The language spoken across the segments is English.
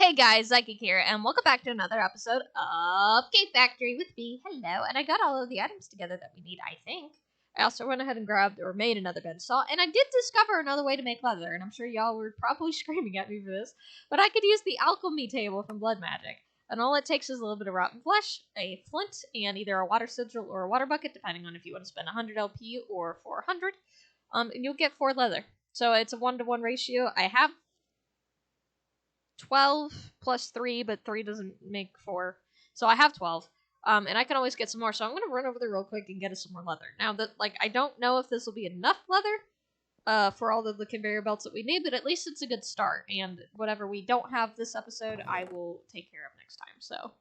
Hey guys, Psychic here, and welcome back to another episode of Cave Factory with me. Hello, and I got all of the items together that we need, I think. I also went ahead and grabbed or made another bench saw, and I did discover another way to make leather, and I'm sure y'all were probably screaming at me for this, but I could use the alchemy table from Blood Magic. And all it takes is a little bit of rotten flesh, a flint, and either a water sigil or a water bucket, depending on if you want to spend 100 LP or 400, and you'll get 4 leather. So it's a 1-to-1 ratio. I have 12 plus 3, but 3 doesn't make 4. So I have 12. And I can always get some more. So I'm going to run over there real quick and get us some more leather. Now, I don't know if this will be enough leather for all of the conveyor belts that we need, but at least it's a good start. And whatever we don't have this episode, I will take care of next time. So,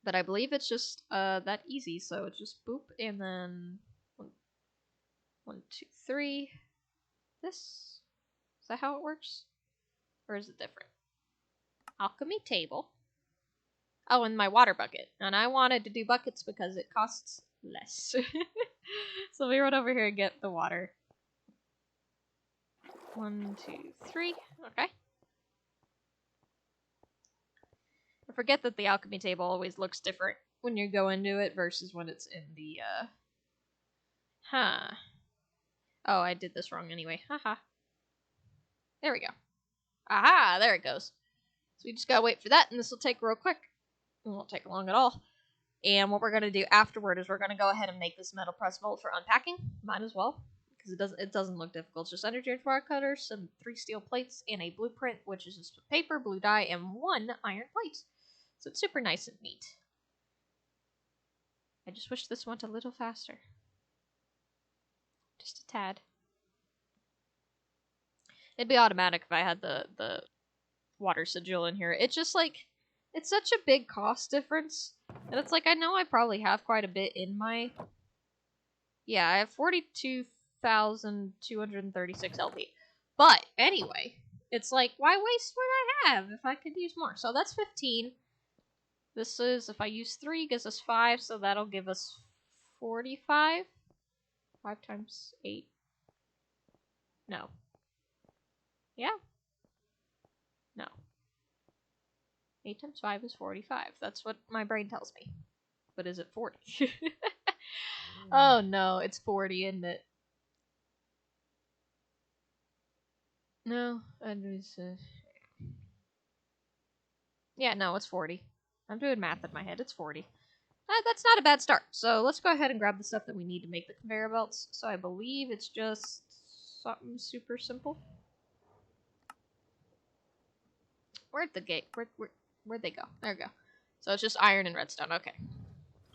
but I believe it's just that easy. So it's just boop, and then 1, 2, 3. This? Is that how it works? Or is it different? Alchemy table. Oh, and my water bucket. And I wanted to do buckets because it costs less. So we run over here and get the water. 1, 2, 3. Okay. I forget that the alchemy table always looks different when you go into it versus when it's in the, Oh, I did this wrong anyway. Haha. There we go. Aha, there it goes. So we just gotta wait for that, and this will take real quick. It won't take long at all. And what we're gonna do afterward is we're gonna go ahead and make this metal press mold for unpacking. Might as well, because it doesn't look difficult. It's just energy and wire cutters, some 3 steel plates, and a blueprint, which is just paper, blue dye, and 1 iron plate. So it's super nice and neat. I just wish this went a little faster. Just a tad. It'd be automatic if I had the water sigil in here. It's just like, it's such a big cost difference. And it's like, I know I probably have quite a bit in my... Yeah, I have 42,236 LP. But, anyway, it's like, why waste what I have if I could use more? So that's 15. This is, if I use 3, gives us 5, so that'll give us 45. 5 times 8. No. Yeah? No. 8 times 5 is 45. That's what my brain tells me. But is it 40? Oh no, it's 40, isn't it? No, yeah, no, it's 40. I'm doing math in my head. It's 40. That's not a bad start. So let's go ahead and grab the stuff that we need to make the conveyor belts. So I believe it's just something super simple. Where'd the gate? Where'd they go? There we go. So it's just iron and redstone. Okay.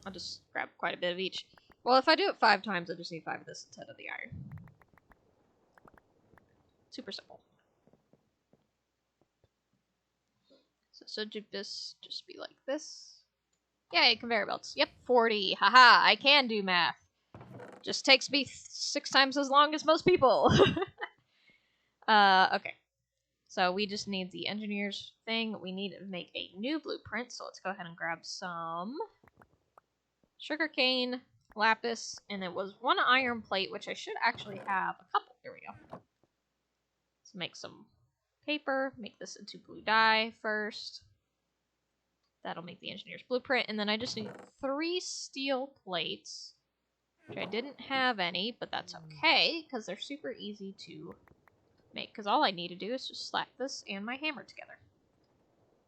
I'll just grab quite a bit of each. Well, if I do it 5 times, I just need 5 of this instead of the iron. Super simple. So should this just be like this? Yay, conveyor belts. Yep, 40. Haha, I can do math. Just takes me 6 times as long as most people. Okay. So we just need the engineer's thing. We need to make a new blueprint. So let's go ahead and grab some sugarcane, lapis, and it was 1 iron plate, which I should actually have a couple. Here we go. Let's make some paper. Make this into blue dye first. That'll make the engineer's blueprint. And then I just need 3 steel plates, which I didn't have any, but that's okay, because they're super easy to make, because all I need to do is just slap this and my hammer together.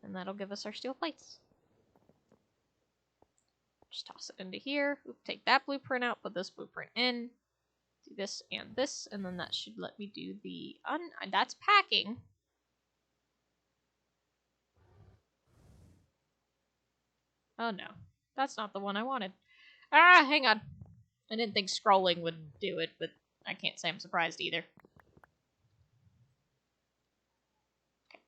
And that'll give us our steel plates. Just toss it into here. Oop, take that blueprint out, put this blueprint in. Do this, and then that should let me do the... that's packing. Oh no, that's not the one I wanted. Ah, hang on. I didn't think scrolling would do it, but I can't say I'm surprised either. Okay.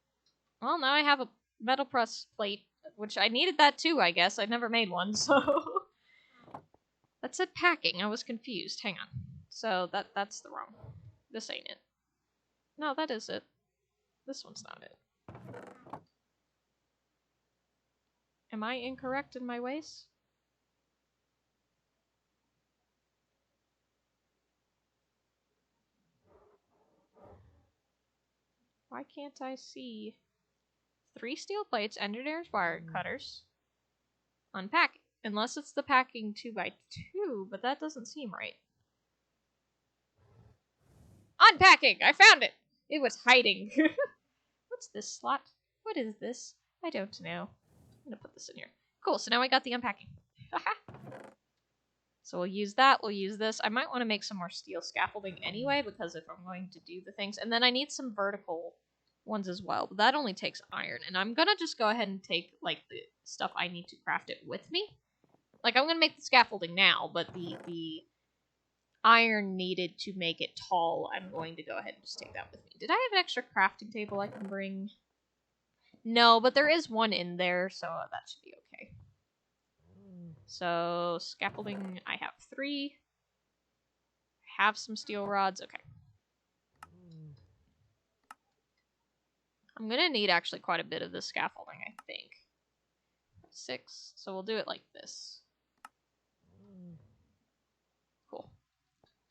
Well, now I have a metal press plate, which I needed that too, I guess. I never made one, so... That said packing. I was confused. Hang on. So that's the wrong. This ain't it. No, that is it. This one's not it. Am I incorrect in my ways? Why can't I see? 3 steel plates, engineer's wire cutters. Unpack. Unless it's the packing 2x2, but that doesn't seem right. Unpacking! I found it! It was hiding. What's this slot? What is this? I don't know. I'm gonna put this in here. Cool, so now I got the unpacking. So we'll use that, we'll use this. I might want to make some more steel scaffolding anyway, because if I'm going to do the things... And then I need some vertical ones as well, but that only takes iron. And I'm gonna just go ahead and take, like, the stuff I need to craft it with me. Like, I'm gonna make the scaffolding now, but the iron needed to make it tall, I'm going to go ahead and just take that with me. Did I have an extra crafting table I can bring? No, but there is one in there, so that should be okay. So, scaffolding, I have 3. Have some steel rods, okay. I'm gonna need actually quite a bit of this scaffolding, I think. 6, so we'll do it like this. Cool.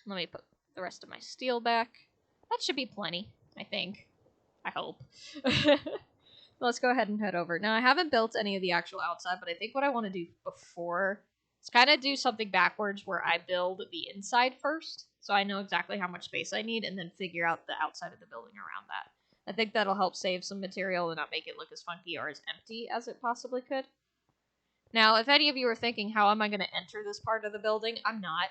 Let me put the rest of my steel back. That should be plenty, I think. I hope. Let's go ahead and head over. Now, I haven't built any of the actual outside, but I think what I want to do before is kind of do something backwards where I build the inside first, so I know exactly how much space I need, and then figure out the outside of the building around that. I think that'll help save some material and not make it look as funky or as empty as it possibly could. Now, if any of you are thinking, how am I going to enter this part of the building? I'm not.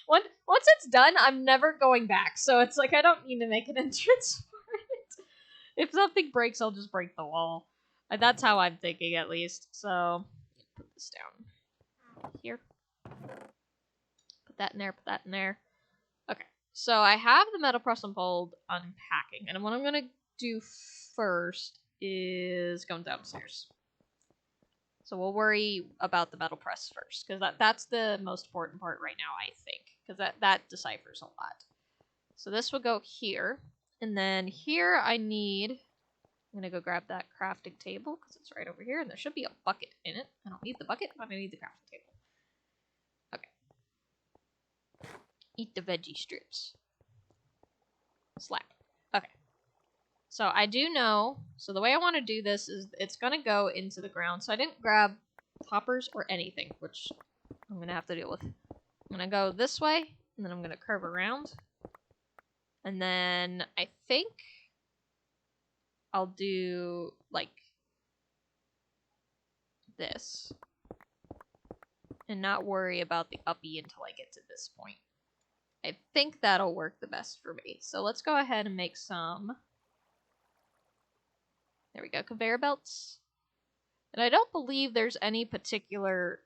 Once it's done, I'm never going back, so it's like I don't need to make an entrance for it. If something breaks, I'll just break the wall. That's how I'm thinking, at least. So, put this down here. Put that in there, put that in there. Okay, so I have the metal press and fold unpacking, and what I'm going to do first is going downstairs. So we'll worry about the metal press first, because that's the most important part right now, I think, because that deciphers a lot. So this will go here, and then here I need... I'm going to go grab that crafting table, because it's right over here, and there should be a bucket in it. I don't need the bucket, but I need the crafting table. Okay. Eat the veggie strips. Slap. Okay. So I do know, so the way I want to do this is it's going to go into the ground. So I didn't grab hoppers or anything, which I'm going to have to deal with. I'm going to go this way, and then I'm going to curve around. And then I think I'll do, like, this. And not worry about the uppy until I get to this point. I think that'll work the best for me. So let's go ahead and make some... There we go, conveyor belts. And I don't believe there's any particular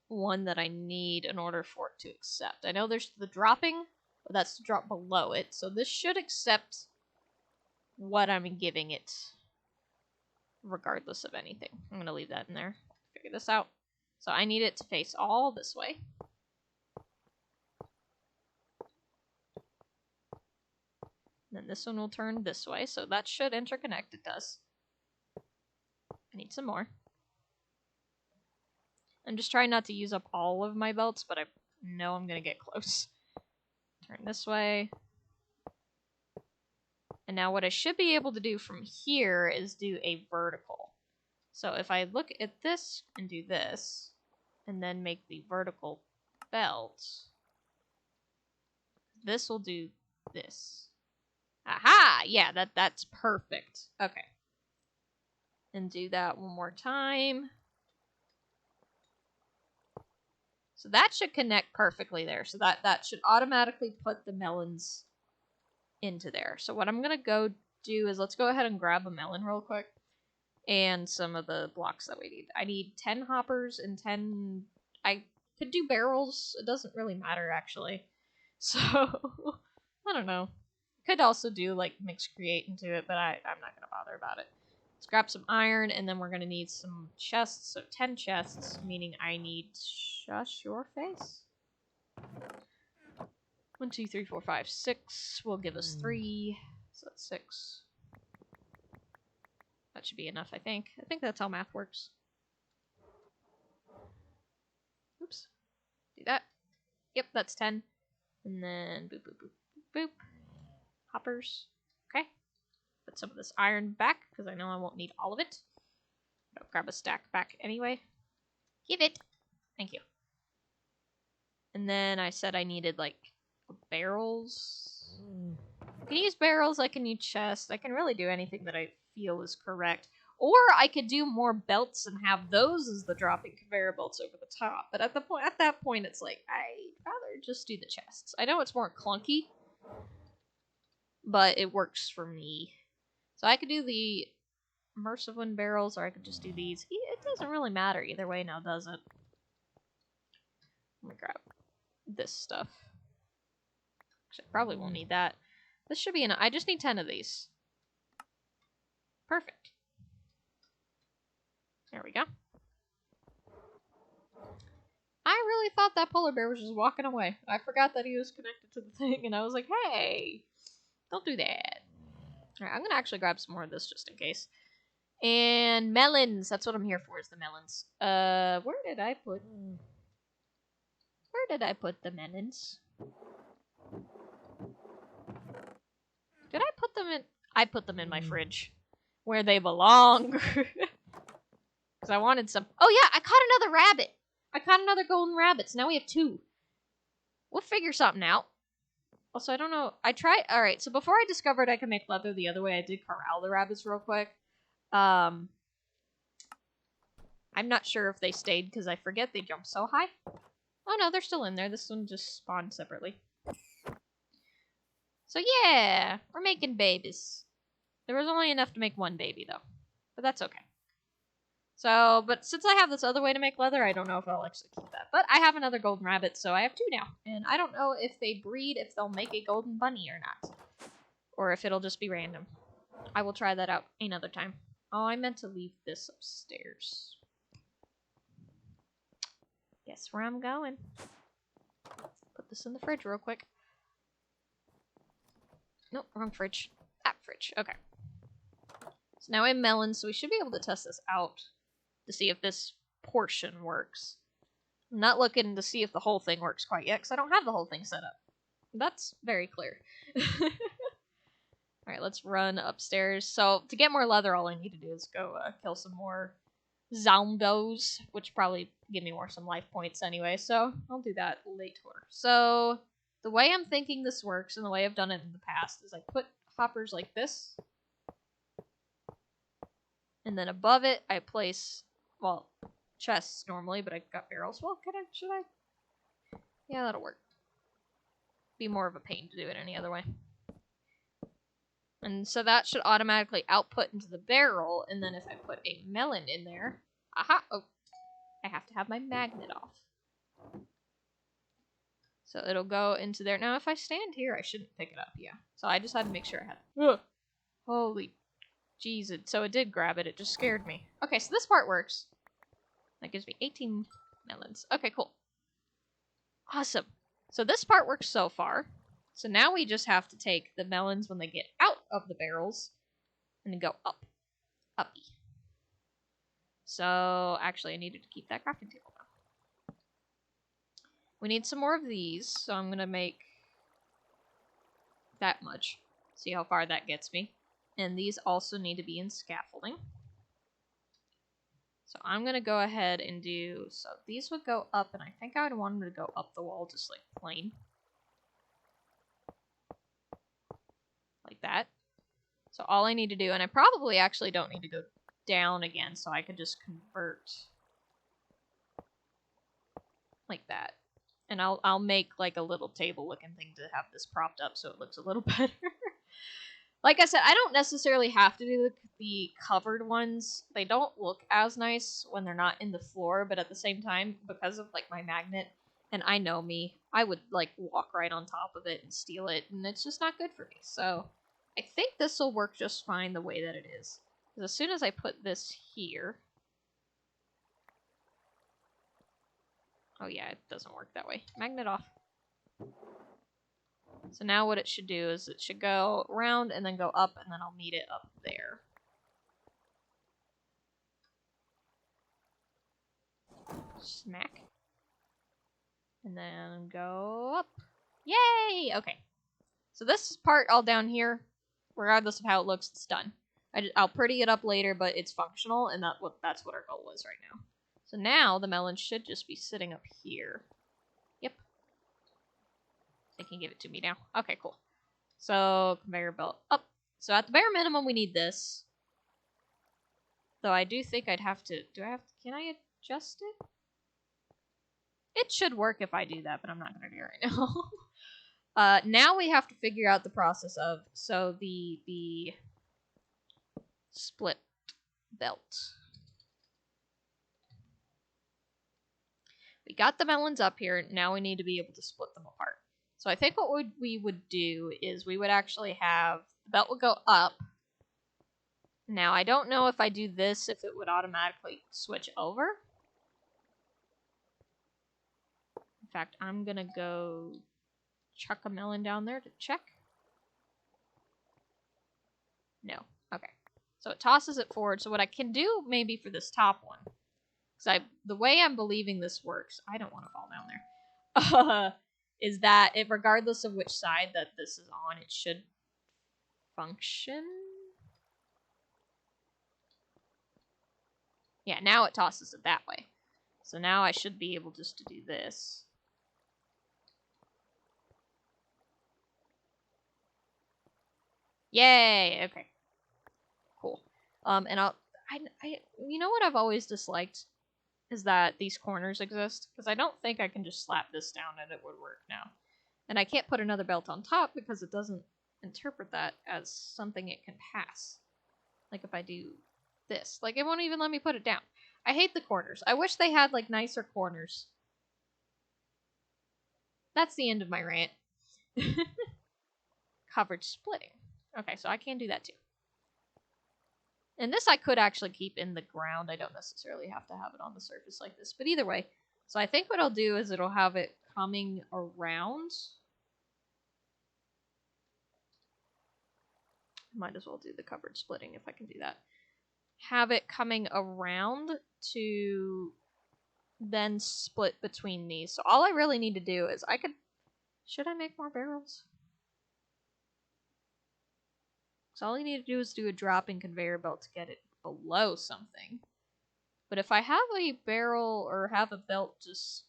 one that I need in order for it to accept. I know there's the dropping, but that's the drop below it. So this should accept what I'm giving it, regardless of anything. I'm going to leave that in there. Figure this out. So I need it to face all this way. And then this one will turn this way, so that should interconnect. It does. I need some more. I'm just trying not to use up all of my belts, but I know I'm going to get close. Turn this way. And now what I should be able to do from here is do a vertical. So if I look at this and do this, and then make the vertical belt, this will do this. Aha! Yeah, that's perfect. Okay. And do that one more time. So that should connect perfectly there. So that should automatically put the melons into there. So what I'm going to go do is let's go ahead and grab a melon real quick. And some of the blocks that we need. I need 10 hoppers and 10... I could do barrels. It doesn't really matter, actually. So, I don't know. Could also do, like, mix create into it, but I'm not going to bother about it. Let's grab some iron, and then we're going to need some chests. So 10 chests, meaning I need... Shush your face. 1, 2, 3, 4, 5, 6 will give us 3. So that's 6. That should be enough, I think. I think that's how math works. Oops. Do that. Yep, that's 10. And then boop, boop, boop, boop, boop. Hoppers. Okay. Put put some of this iron back, because I know I won't need all of it. I'll grab a stack back anyway. Give it. Thank you. And then I said I needed, like, barrels. I can use barrels, I can use chests, I can really do anything that I feel is correct. Or I could do more belts and have those as the dropping conveyor belts over the top. But at that point, it's like, I'd rather just do the chests. I know it's more clunky, but it works for me. So I could do the immersive wind barrels, or I could just do these. It doesn't really matter either way now, does it? Let me grab this stuff. Actually, I probably won't need that. This should be enough. I just need 10 of these. Perfect. There we go. I really thought that polar bear was just walking away. I forgot that he was connected to the thing, and I was like, hey, don't do that. Alright, I'm gonna actually grab some more of this just in case. And melons. That's what I'm here for, is the melons. Where did I put the melons? Did I put them in? I put them in my fridge. Where they belong. Because I wanted some. Oh yeah, I caught another rabbit. I caught another golden rabbit, so now we have 2. We'll figure something out. Also, I don't know. I tried. Alright, so before I discovered I could make leather the other way, I did corral the rabbits real quick. I'm not sure if they stayed because I forget they jump so high. Oh no, they're still in there. This one just spawned separately. So yeah, we're making babies. There was only enough to make 1 baby though, but that's okay. So, but since I have this other way to make leather, I don't know if I'll actually keep that. But I have another golden rabbit, so I have 2 now. And I don't know if they breed, if they'll make a golden bunny or not. Or if it'll just be random. I will try that out another time. Oh, I meant to leave this upstairs. Guess where I'm going. Put this in the fridge real quick. Nope, wrong fridge. That fridge. Okay. So now I have melons, so we should be able to test this out to see if this portion works. I'm not looking to see if the whole thing works quite yet, because I don't have the whole thing set up. That's very clear. Alright, let's run upstairs. So, to get more leather, all I need to do is go kill some more zombies, which probably give me some life points anyway, so I'll do that later. So, the way I'm thinking this works, and the way I've done it in the past, is I put hoppers like this, and then above it, I place, well, chests normally, but I've got barrels. Well, should I? Yeah, that'll work. Be more of a pain to do it any other way. And so that should automatically output into the barrel, and then if I put a melon in there, aha, oh, I have to have my magnet off. So it'll go into there. Now if I stand here, I shouldn't pick it up, yeah. So I just had to make sure I had it. Ugh. Holy Jesus. So it did grab it, it just scared me. Okay, so this part works. That gives me 18 melons. Okay, cool. Awesome. So this part works so far. So now we just have to take the melons when they get out of the barrels and then go up. Uppy. So, actually, I needed to keep that crafting table now. We need some more of these, so I'm going to make that much. See how far that gets me. And these also need to be in scaffolding. So I'm going to go ahead and do... So these would go up, and I think I would want them to go up the wall just like plain. Like that. So all I need to do, and I probably actually don't need to go down again, so I could just convert like that. And I'll make like a little table looking thing to have this propped up so it looks a little better. Like I said, I don't necessarily have to do the covered ones. They don't look as nice when they're not in the floor, but at the same time, because of like my magnet, and I know me, I would like walk right on top of it and steal it, and it's just not good for me. So I think this will work just fine the way that it is. Because as soon as I put this here... Oh yeah, it doesn't work that way. Magnet off. So now what it should do is it should go around and then go up, and then I'll meet it up there. Smack. And then go up. Yay! Okay. So this part all down here Regardless of how it looks, it's done. I'll pretty it up later, but it's functional, and that's what our goal is right now. So now the melon should just be sitting up here. Yep. They can give it to me now. Okay, cool. So conveyor belt up. So at the bare minimum, we need this. Though I do think I'd have to. Can I adjust it? It should work if I do that, but I'm not gonna do it right now. Now we have to figure out the process of the split belt. We got the melons up here. Now we need to be able to split them apart. So I think what we would do is we would actually have the belt would go up. Now I don't know if I do this if it would automatically switch over. In fact, I'm gonna go chuck a melon down there to check. No. Okay. So it tosses it forward. So what I can do maybe for this top one, because the way I'm believing this works, I don't want to fall down there, is that regardless of which side that this is on, it should function. Yeah, now it tosses it that way. So now I should be able just to do this. Yay! Okay. Cool. And you know what I've always disliked is that these corners exist, because I don't think I can just slap this down and it would work now. And I can't put another belt on top because it doesn't interpret that as something it can pass. Like if I do this. Like it won't even let me put it down. I hate the corners. I wish they had like nicer corners. That's the end of my rant. Covered splitting. Okay, so I can do that too. And this I could actually keep in the ground. I don't necessarily have to have it on the surface like this. But either way. So I think what I'll do is it'll have it coming around. Might as well do the covered splitting if I can do that. Have it coming around to then split between these. So all I really need to do is should I make more barrels? So all you need to do is do a dropping conveyor belt to get it below something. But if I have a barrel or have a belt just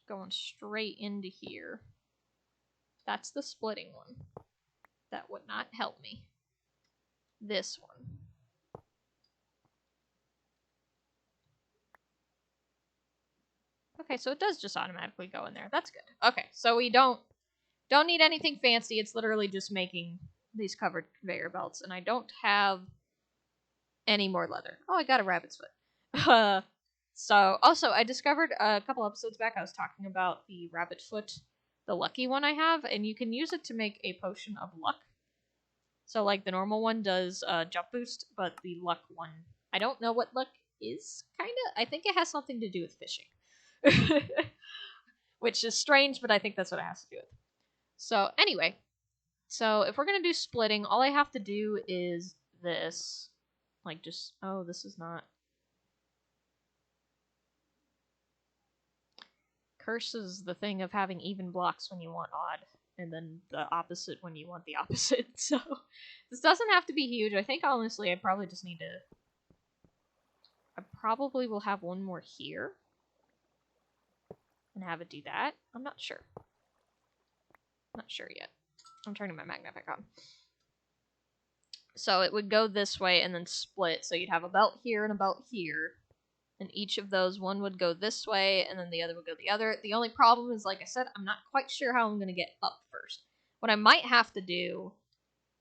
going straight into here, that's the splitting one. That would not help me. This one. Okay, so it does just automatically go in there. That's good. Okay, so we don't need anything fancy. It's literally just making these covered conveyor belts, and I don't have any more leather. Oh, I got a rabbit's foot. So, also, I discovered a couple episodes back, I was talking about the rabbit foot, the lucky one I have, and you can use it to make a potion of luck. So, like, the normal one does jump boost, but the luck one, I don't know what luck is, kinda. I think it has something to do with fishing. Which is strange, but I think that's what it has to do with. So, anyway. So, if we're going to do splitting, all I have to do is this. Like, just... Oh, this is not... Curse is the thing of having even blocks when you want odd. And then the opposite when you want the opposite. So, this doesn't have to be huge. I think, honestly, I probably just need to... I probably will have one more here. And have it do that. I'm not sure. Not sure yet. I'm turning my magnet back on. So it would go this way and then split. So you'd have a belt here and a belt here. And each of those, one would go this way and then the other would go the other. The only problem is, like I said, I'm not quite sure how I'm going to get up first. What I might have to do,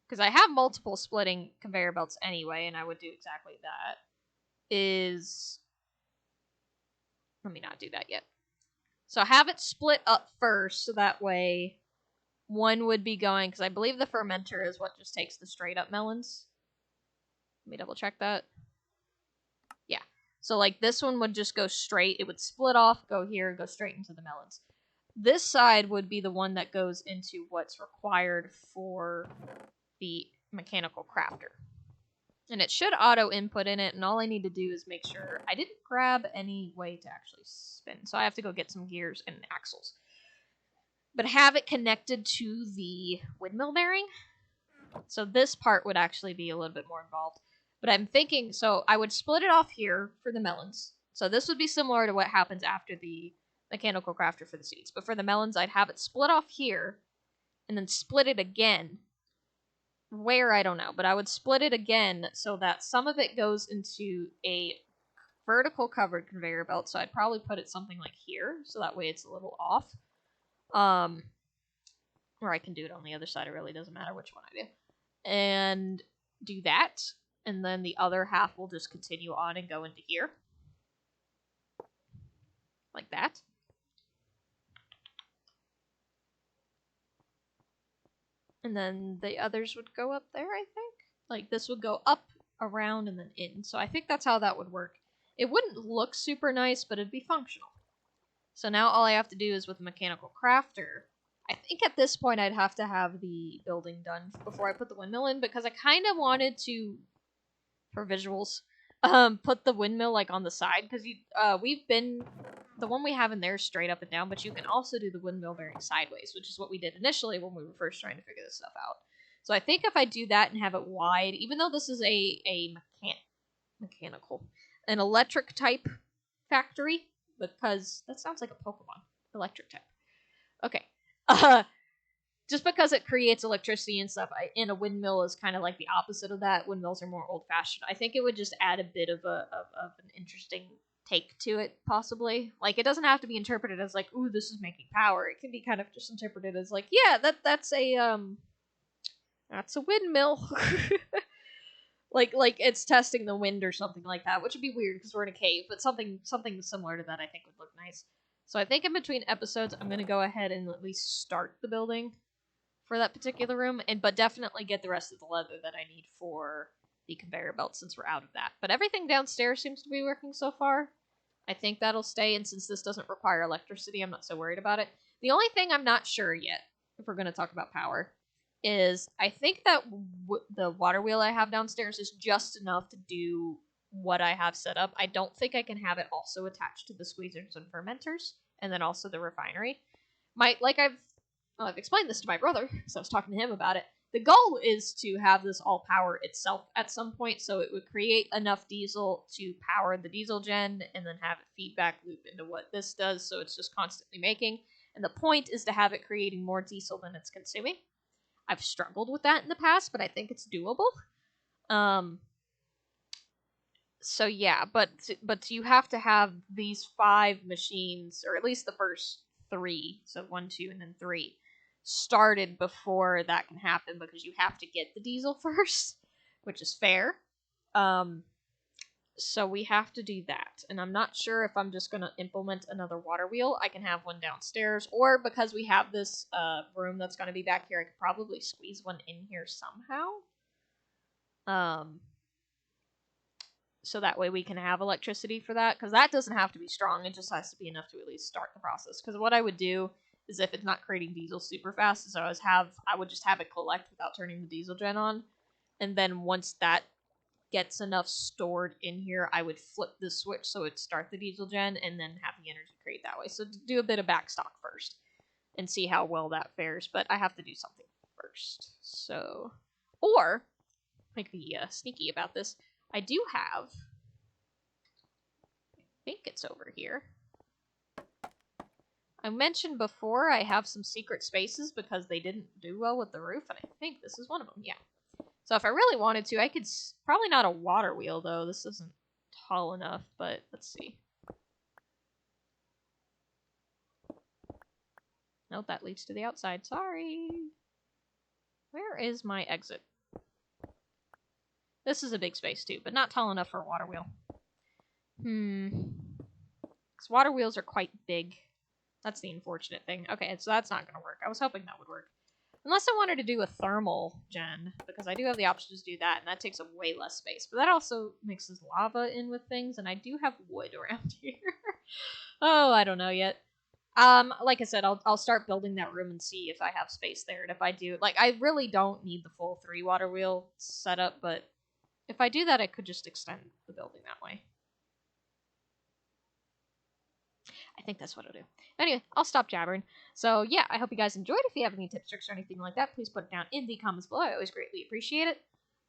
because I have multiple splitting conveyor belts anyway, and I would do exactly that, is... Let me not do that yet. So have it split up first, so that way... One would be going, because I believe the fermenter is what just takes the straight up melons. Let me double check that. Yeah. So like this one would just go straight. It would split off, go here, go straight into the melons. This side would be the one that goes into what's required for the mechanical crafter. And it should auto input in it, and all I need to do is make sure I didn't grab any way to actually spin. So I have to go get some gears and axles. But have it connected to the windmill bearing. So this part would actually be a little bit more involved. But I'm thinking, so I would split it off here for the melons. So this would be similar to what happens after the mechanical crafter for the seeds. But for the melons, I'd have it split off here, and then split it again. Where, I don't know, but I would split it again so that some of it goes into a vertical covered conveyor belt. So I'd probably put it something like here, so that way it's a little off. Or I can do it on the other side. It really doesn't matter which one I do. And do that. And then the other half will just continue on and go into here. Like that. And then the others would go up there, I think. Like, this would go up, around, and then in. So I think that's how that would work. It wouldn't look super nice, but it'd be functional. So now all I have to do is with the mechanical crafter. I think at this point I'd have to have the building done before I put the windmill in, because I kind of wanted to, for visuals, put the windmill like on the side, because we've been, the one we have in there is straight up and down, but you can also do the windmill bearing sideways, which is what we did initially when we were first trying to figure this stuff out. So I think if I do that and have it wide, even though this is an electric type factory, because that sounds like a Pokemon, electric type. Okay. Just because it creates electricity and stuff, and a windmill is kind of like the opposite of that. Windmills are more old-fashioned. I think it would just add a bit of an interesting take to it, possibly. Like, it doesn't have to be interpreted as like, ooh, this is making power. It can be kind of just interpreted as like, yeah, that's a windmill. like it's testing the wind or something like that, which would be weird because we're in a cave, but something similar to that I think would look nice. So I think in between episodes, I'm going to go ahead and at least start the building for that particular room, but definitely get the rest of the leather that I need for the conveyor belt since we're out of that. But everything downstairs seems to be working so far. I think that'll stay, and since this doesn't require electricity, I'm not so worried about it. The only thing I'm not sure yet, if we're going to talk about power, is I think that the water wheel I have downstairs is just enough to do what I have set up. I don't think I can have it also attached to the squeezers and fermenters, and then also the refinery. I've explained this to my brother, because I was talking to him about it. The goal is to have this all power itself at some point, so it would create enough diesel to power the diesel gen, and then have a feedback loop into what this does, so it's just constantly making. And the point is to have it creating more diesel than it's consuming. I've struggled with that in the past, but I think it's doable. So yeah, but you have to have these 5 machines, or at least the first 3, so 1, 2, and then 3, started before that can happen, because you have to get the diesel first, which is fair. So we have to do that, and I'm not sure if I'm just going to implement another water wheel. I can have one downstairs, or because we have this room that's going to be back here, I could probably squeeze one in here somehow. So that way we can have electricity for that, because that doesn't have to be strong, it just has to be enough to at least start the process. Because what I would do is, if it's not creating diesel super fast, is I would just have it collect without turning the diesel gen on, and then once that gets enough stored in here, I would flip the switch so it start the diesel gen, and then have the energy create that way. So do a bit of backstock first, and see how well that fares, but I have to do something first. So, or, like, be sneaky about this, I do have, I think it's over here. I mentioned before I have some secret spaces because they didn't do well with the roof, and I think this is one of them, yeah. So if I really wanted to, I could, probably not a water wheel though, this isn't tall enough, but let's see. Nope, that leads to the outside, sorry. Where is my exit? This is a big space too, but not tall enough for a water wheel. Because water wheels are quite big. That's the unfortunate thing. Okay, so that's not going to work. I was hoping that would work. Unless I wanted to do a thermal gen, because I do have the option to do that, and that takes up way less space. But that also mixes lava in with things, and I do have wood around here. Oh, I don't know yet. Like I said, I'll start building that room and see if I have space there. And if I do, like, I really don't need the full 3 water wheel setup, but if I do that, I could just extend the building that way. I think that's what I'll do. Anyway, I'll stop jabbering. So yeah, I hope you guys enjoyed. If you have any tips, tricks, or anything like that, please put it down in the comments below. I always greatly appreciate it.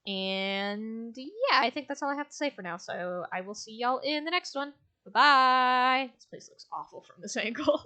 And yeah, I think that's all I have to say for now. So I will see y'all in the next one. Bye-bye. This place looks awful from this angle.